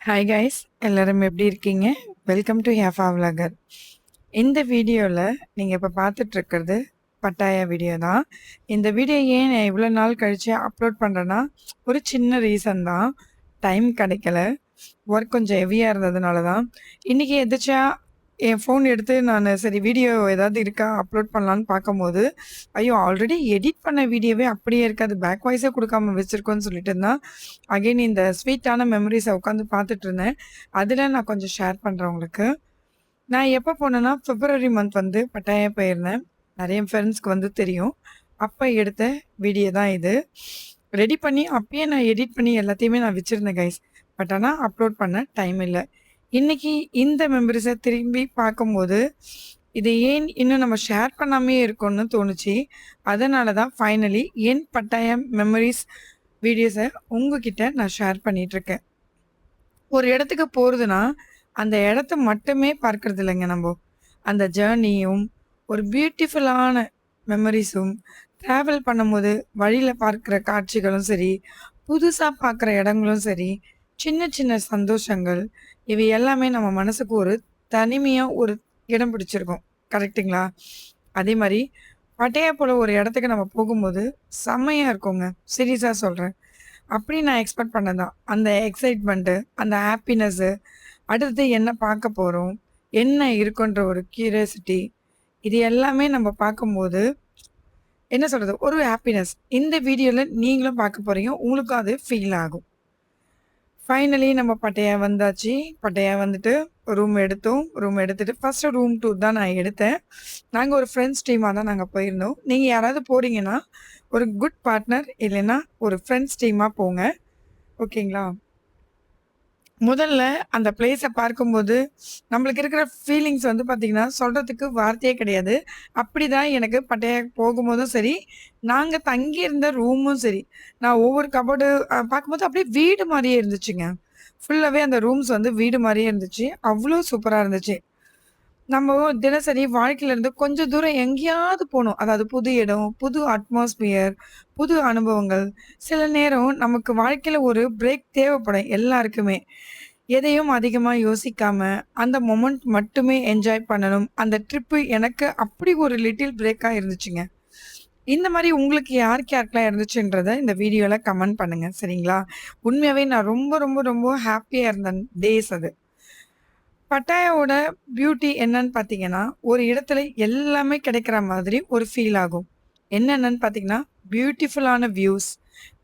Hi guys, எல்லாரும் எப்படி இருக்கீங்க? வெல்கம் டு ஹேஃபா விலாகர். இந்த வீடியோவில் நீங்கள் இப்போ பார்த்துட்டு இருக்கிறது பட்டாயா வீடியோ தான். இந்த வீடியோ ஏன் நான் இவ்வளோ நாள் கழித்து அப்லோட் பண்ணுறேன்னா, ஒரு சின்ன ரீசன் தான். டைம் கிடைக்கல. ஒர்க் கொஞ்சம் ஹெவியாக இருந்ததுனால தான். இன்றைக்கி எதாச்சா என் ஃபோன் எடுத்து நான் சரி வீடியோ ஏதாவது இருக்கா அப்லோட் பண்ணலான்னு பார்க்கும்போது, ஐயோ! ஆல்ரெடி எடிட் பண்ண வீடியோவே அப்படியே இருக்கு. அது பேக் வாய்ஸே குடுக்காம வச்சிருக்கோன்னு சொல்லிட்டு தான், அகைன் இந்த ஸ்வீட்டான மெமரீஸ உட்காந்து பார்த்துட்டுருந்தேன். அதில நான் கொஞ்சம் ஷேர் பண்றேன் உங்களுக்கு. நான் எப்போ போனேன்னா, பிப்ரவரி மந்த் வந்து பட்டாயா போயிருந்தேன். நெறைய ஃப்ரெண்ட்ஸ்க்கு வந்து தெரியும். அப்ப எடுத்த வீடியோ தான் இது. ரெடி பண்ணி அப்பயே நான் எடிட் பண்ணி எல்லாத்தையுமே நான் வச்சிருந்தேன் கைஸ். பட் ஆனா அப்லோட் பண்ண டைம் இல்ல. இன்னைக்கு இந்த மெமரீஸ திரும்பி பார்க்கும்போது, இத ஏன் இன்னும் நம்ம ஷேர் பண்ணாமயே இருக்கோம்னு தோணுச்சு. அதனால தான் ஃபைனலி என் பட்டாயா மெமரீஸ் வீடியோஸ உங்ககிட்ட நான் ஷேர் பண்ணிட்டுருக்கேன். ஒரு இடத்துக்கு போறதுன்னா, அந்த இடத்த மட்டுமே பார்க்கறது இல்லங்க நம்போ. அந்த ஜர்னியும், ஒரு பியூட்டிஃபுல்லான மெமரீஸும், ட்ராவல் பண்ணும்போது வழியில பார்க்குற காட்சிகளும் சரி, புதுசா பார்க்குற இடங்களும் சரி, சின்ன சின்ன சந்தோஷங்கள், இவை எல்லாமே நம்ம மனசுக்கு ஒரு தனிமையா ஒரு இடம் பிடிச்சிருக்கும். கரெக்ட்டுங்களா? அதே மாரி பட்டையா போல ஒரு இடத்துக்கு நம்ம போகும்போது செம்மையா இருக்குங்க. சீரியஸா சொல்றேன். அப்படி நான் எக்ஸ்பெக்ட் பண்ணது தான். அந்த எக்ஸைட்மெண்ட்டு, அந்த ஹாப்பினஸ்ஸு, அடுத்து என்ன பார்க்க போறோம்? என்ன இருக்குன்ற ஒரு கியூரியாசிட்டி, இது எல்லாமே நம்ம பார்க்கும்போது, என்ன சொல்றது? ஒரு ஹாப்பினஸ். இந்த வீடியோல நீங்களும் பார்க்க போறீங்க. உங்களுக்கும் அது ஃபீல் ஆகும். ஃபைனலி நம்ம பட்டையா வந்தாச்சு. பட்டையா வந்துட்டு ரூம் எடுத்தோம். ரூம் எடுத்துட்டு ஃபர்ஸ்ட்டு ரூம் டூர் தான் நான் எடுத்தேன். நாங்க ஒரு ஃப்ரெண்ட்ஸ் டீமா தான் நாங்க போயிருந்தோம். நீங்க யாராவது போறீங்கன்னா, ஒரு குட் பார்ட்னர் இல்லைன்னா ஒரு ஃப்ரெண்ட்ஸ் டீமா போங்க. ஓகேங்களா? முதல்ல அந்த பிளேஸ பார்க்கும்போது, நம்மளுக்கு இருக்கிற ஃபீலிங்ஸ் வந்து பார்த்தீங்கன்னா, சொல்றதுக்கு வார்த்தையே கிடையாது. அப்படிதான் எனக்கு பட்டையா போகும்போதும் சரி, நாங்க தங்கியிருந்த ரூமும் சரி, நான் ஒவ்வொரு கபோர்டு பார்க்கும்போது அப்படியே வீடு மாரியே இருந்துச்சுங்க. ஃபுல்லாவே அந்த ரூம்ஸ் வந்து வீடு மாரியே இருந்துச்சு. அவ்ளோ சூப்பரா இருந்துச்சு. நம்ம தினசரி வாழ்க்கையில இருந்து கொஞ்சம் தூரம் எங்கேயாவது போணும். அதாவது புது இடம், புது அட்மாஸ்பியர், புது அனுபவங்கள். சில நேரம் நமக்கு வாழ்க்கையில ஒரு பிரேக் தேவைப்படும் எல்லாருக்குமே. எதையும் அதிகமா யோசிக்காம, அந்த மொமெண்ட் மட்டுமே என்ஜாய் பண்ணணும். அந்த ட்ரிப்பு எனக்கு அப்படி ஒரு லிட்டில் பிரேக்கா இருந்துச்சுங்க. இந்த மாரி உங்களுக்கு யாருக்கு யாருக்கெல்லாம் இருந்துச்சுன்றத இந்த வீடியோல கமெண்ட் பண்ணுங்க. சரிங்களா? உண்மையாவே நான் ரொம்ப, ரொம்ப, ரொம்ப ஹேப்பியா இருந்த டேஸ் அது. பட்டாயாவோட பியூட்டி என்னன்னு பார்த்தீங்கன்னா, ஒரு இடத்துல எல்லாமே கிடைக்கிற மாதிரி ஒரு ஃபீல் ஆகும். என்னென்னன்னு பார்த்தீங்கன்னா, பியூட்டிஃபுல்லான வியூஸ்,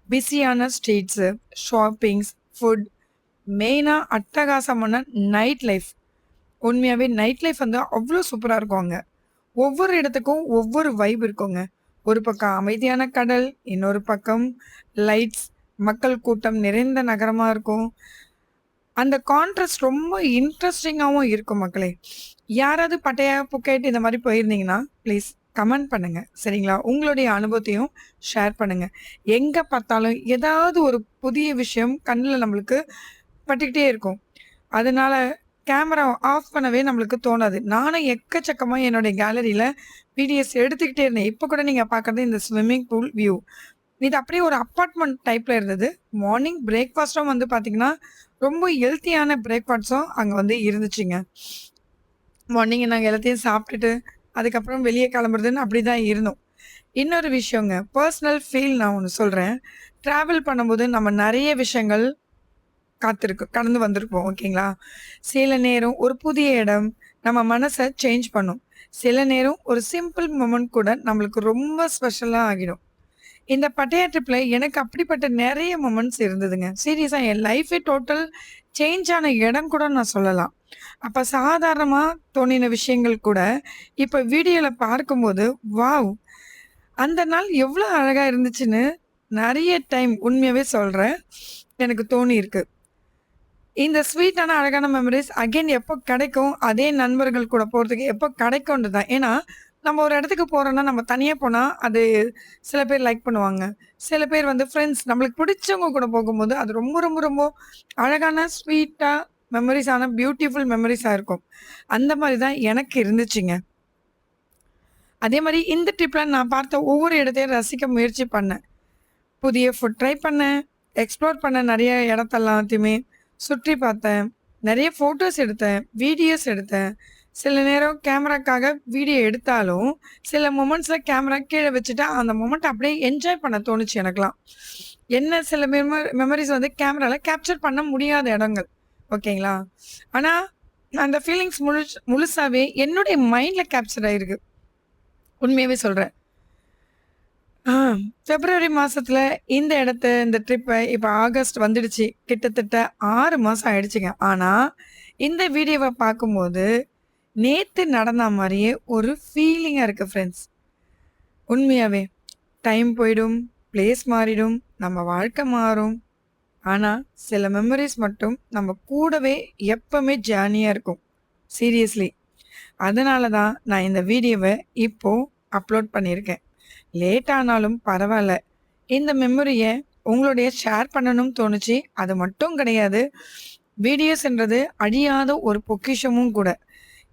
பிஸியான ஸ்ட்ரீட்ஸு, ஷாப்பிங்ஸ், ஃபுட், மெயினா அட்டகாசமான நைட் லைஃப். உண்மையாவே நைட் லைஃப் வந்து அவ்ளோ சூப்பரா இருக்கும் அங்க. ஒவ்வொரு இடத்துக்கும் ஒவ்வொரு வைப் இருக்குங்க. ஒரு பக்கம் அமைதியான கடல், இன்னொரு பக்கம் லைட்ஸ், மக்கள் கூட்டம் நிறைந்த நகரமா இருக்கும். அந்த கான்ட்ராஸ்ட் ரொம்ப இன்ட்ரஸ்டிங்காவும் இருக்கும் மக்களே. யாராவது பட்டையா, புக்கெட் இந்த மாரி போயிருந்தீங்கன்னா, ப்ளீஸ் கமெண்ட் பண்ணுங்க. சரிங்களா? உங்களுடைய அனுபவத்தையும் ஷேர் பண்ணுங்க. எங்க பார்த்தாலும் ஏதாவது ஒரு புதிய விஷயம் கண்ணுல நம்மளுக்கு பட்டுக்கிட்டே இருக்கும். அதனால கேமரா ஆஃப் பண்ணவே நம்மளுக்கு தோணாது. நானும் எக்கச்சக்கமா என்னுடைய கேலரியில வீடியோஸ் எடுத்துக்கிட்டே இருந்தேன். இப்ப கூட நீங்க பார்க்குறது இந்த ஸ்விம்மிங் பூல் வியூ. இது அப்படியே ஒரு அப்பார்ட்மெண்ட் டைப்ல இருந்தது. மார்னிங் பிரேக்ஃபாஸ்ட்டும் வந்து பார்த்தீங்கன்னா, ரொம்ப ஹெல்த்தியான பிரேக்ஃபாஸ்ட்ஸும் அங்க வந்து இருந்துச்சுங்க. மார்னிங் நாங்க எல்லாத்தையும் சாப்பிட்டுட்டு, அதுக்கப்புறம் வெளிய கிளம்புறதுன்னு அப்படிதான் இருந்தோம். இன்னொரு விஷயங்க, பர்சனல் ஃபீல் நான் ஒண்ணு சொல்றேன். டிராவல் பண்ணும்போது நம்ம நெறைய விஷயங்கள் கடந்து வந்திருப்போம். ஓகேங்களா? சில நேரம் ஒரு புதிய இடம் நம்ம மனச சேஞ்ச் பண்ணும். சில நேரம் ஒரு சிம்பிள் மொமெண்ட் கூட நம்மளுக்கு ரொம்ப ஸ்பெஷலா ஆகிடும். இந்த பட்டையா ட்ரிப்ல எனக்கு அப்படிப்பட்ட நெறைய மொமெண்ட்ஸ் இருந்ததுங்க. சீரியஸா என் லைஃபே டோட்டல் சேஞ்ச் ஆன இடம் கூட நான் சொல்லலாம். அப்ப சாதாரணமா தோணின விஷயங்கள் கூட, இப்ப வீடியோல பார்க்கும்போது, வாவ்! அந்த நாள் எவ்ளோ அழகா இருந்துச்சுன்னு நெறைய டைம் உண்மையாவே சொல்றேன். எனக்கு தோணியிருக்கு. இந்த ஸ்வீட்டான அழகான மெமரீஸ் அகைன் எப்போ கிடைக்கும்? அதே நண்பர்கள் கூட போறதுக்கு எப்போ கிடைக்கும்னு தான். ஏன்னா, நம்ம ஒரு இடத்துக்கு போறோம்னா, நம்ம தனியா போனா, அது சில பேர் லைக் பண்ணுவாங்க. சில பேர் வந்து ஃப்ரெண்ட்ஸ் நம்மளுக்கு பிடிச்சவங்க கூட போகும்போது, அது ரொம்ப, ரொம்ப, ரொம்ப அழகான ஸ்வீட்டா மெமரீஸான பியூட்டிஃபுல் மெமரீஸா இருக்கும். அந்த மாரி தான் எனக்கு இருந்துச்சுங்க. அதே மாரி இந்த ட்ரிப்ல நான் பார்த்த ஒவ்வொரு இடத்தையும் ரசிக்க முயற்சி பண்ணேன். புதிய ஃபுட் ட்ரை பண்ணேன். எக்ஸ்ப்ளோர் பண்ணேன் நெறைய இடத்த எல்லாத்தையுமே. சுற்றி பார்த்தேன். நெறைய ஃபோட்டோஸ் எடுத்தேன். வீடியோஸ் எடுத்தேன். சில நேரம் கேமராக்காக வீடியோ எடுத்தாலும், சில மொமெண்ட்ஸ்ல கேமரா கீழ வச்சுட்டு, அந்த மொமெண்ட் அப்படியே என்ஜாய் பண்ண தோணுச்சு எனக்கெல்லாம். என்ன சில மெமரீஸ் வந்து கேமரால கேப்சர் பண்ண முடியாத இடங்கள். ஓகேங்களா? ஆனா, அந்த ஃபீலிங்ஸ் முழுசாவே என்னுடைய மைண்ட்ல கேப்சர் ஆயிருக்கு. உண்மையாவே சொல்றேன். ஆ பிப்ரவரி மாசத்துல இந்த இந்த ட்ரிப்ப இப்ப ஆகஸ்ட் வந்துடுச்சு. கிட்டத்தட்ட 6 மாசம் ஆயிடுச்சுங்க. ஆனா, இந்த வீடியோவ பார்க்கும்போது, நேத்து நடந்தா மாரியே ஒரு ஃபீலிங்கா இருக்கு ஃப்ரெண்ட்ஸ். உண்மையாவே. டைம் போயிடும், பிளேஸ் மாறிடும், நம்ம வாழ்க்கை மாறும். ஆனா, சில மெமரீஸ் மட்டும் நம்ம கூடவே எப்பவுமே ஜர்னியா இருக்கும். சீரியஸ்லி. அதனால தான் நான் இந்த வீடியோவ இப்போ அப்லோட் பண்ணியிருக்கேன். லேட் ஆனாலும் பரவால்ல. இந்த மெமரிய உங்களுடைய ஷேர் பண்ணணும்னு தோணுச்சு. அது மட்டும் கிடையாது. வீடியோஸ்ன்றது அழியாத ஒரு பொக்கிஷமும் கூட.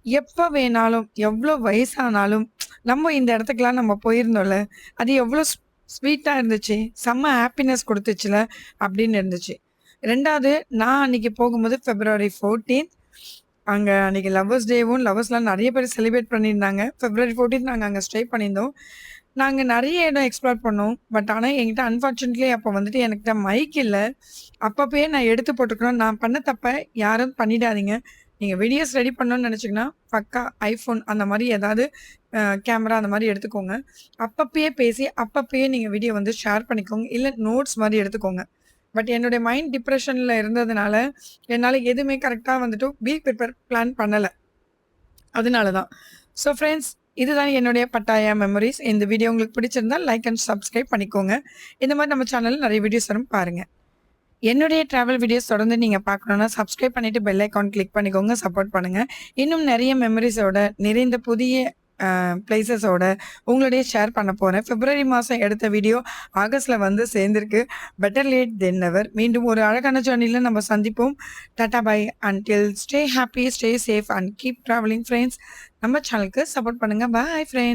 எப்ப வேணாலும், எவ்ளோ வயசானாலும், நம்ம இந்த இடத்துக்குலாம் நம்ம போயிருந்தோம்ல. அது எவ்ளோ ஸ்வீட்டா இருந்துச்சு. செம்ம ஹாப்பினஸ் குடுத்துச்சுல அப்படின்னு இருந்துச்சு. 2வது நான் அன்னைக்கு போகும்போது பிப்ரவரி 14 அங்க அன்னைக்கு லவ்வர்ஸ் டேவும், லவ்வர்ஸ்லாம் நெறைய பேர் செலிப்ரேட் பண்ணியிருந்தாங்க. பிப்ரவரி 14 நாங்க அங்க ஸ்டே பண்ணியிருந்தோம். நாங்க நெறைய இடம் எக்ஸ்ப்ளோர் பண்ணோம். பட் ஆனா என்கிட்ட அன்பார்ச்சுனேட்லி அப்ப வந்துட்டு என்கிட்ட மைக் இல்ல. அப்பப்பயே நான் எடுத்து போட்டுக்கணும். நான் பண்ண தப்ப யாரும் பண்ணிடாதீங்க. நீங்க வீடியோஸ் ரெடி பண்ணணும்னு நெனச்சீங்கன்னா, பக்கா iPhone அந்த மாரி ஏதாவது கேமரா அந்த மாரி எடுத்துக்கோங்க. அப்பப்பயே பேசி, அப்பப்பயே நீங்க வீடியோ வந்து ஷேர் பண்ணிக்கோங்க. இல்ல நோட்ஸ் மாரி எடுத்துக்கோங்க. பட் என்னுடைய மைண்ட் டிப்ரஷன்ல இருந்ததுனால, என்னால எதுவுமே கரெக்ட்டா வந்துட்டு பிளான் பண்ணல. அதனால தான். ஸோ ஃப்ரெண்ட்ஸ் இதுதான் என்னுடைய பட்டாயா மெமரீஸ். இந்த வீடியோ உங்களுக்கு பிடிச்சிருந்தா லைக் அண்ட் சப்ஸ்கிரைப் பண்ணிக்கோங்க. இந்த மாரி நம்ம சேனல்ல நெறைய வீடியோஸ் வரும் பாருங்க. என்னுடைய டிராவல் வீடியோஸ் தொடர்ந்து நீங்க பார்க்கணும்னா சப்ஸ்கிரைப் பண்ணிட்டு பெல் ஐகான் கிளிக் பண்ணிக்கோங்க. சப்போர்ட் பண்ணுங்க. இன்னும் நெறைய மெமரீஸோட நிறைந்த புதிய பிளேஸஸோட உங்களுடைய ஷேர் பண்ண போறேன். பிப்ரவரி மாசம் எடுத்த வீடியோ ஆகஸ்ட்ல வந்து சேர்ந்திருக்கு. Better late than never. மீண்டும் ஒரு அழகான ஜர்னில நம்ம சந்திப்போம். Tata bye until stay happy, stay safe and keep travelling friends. நம்ம சேனலுக்கு சப்போர்ட் பண்ணுங்க. Bye friends.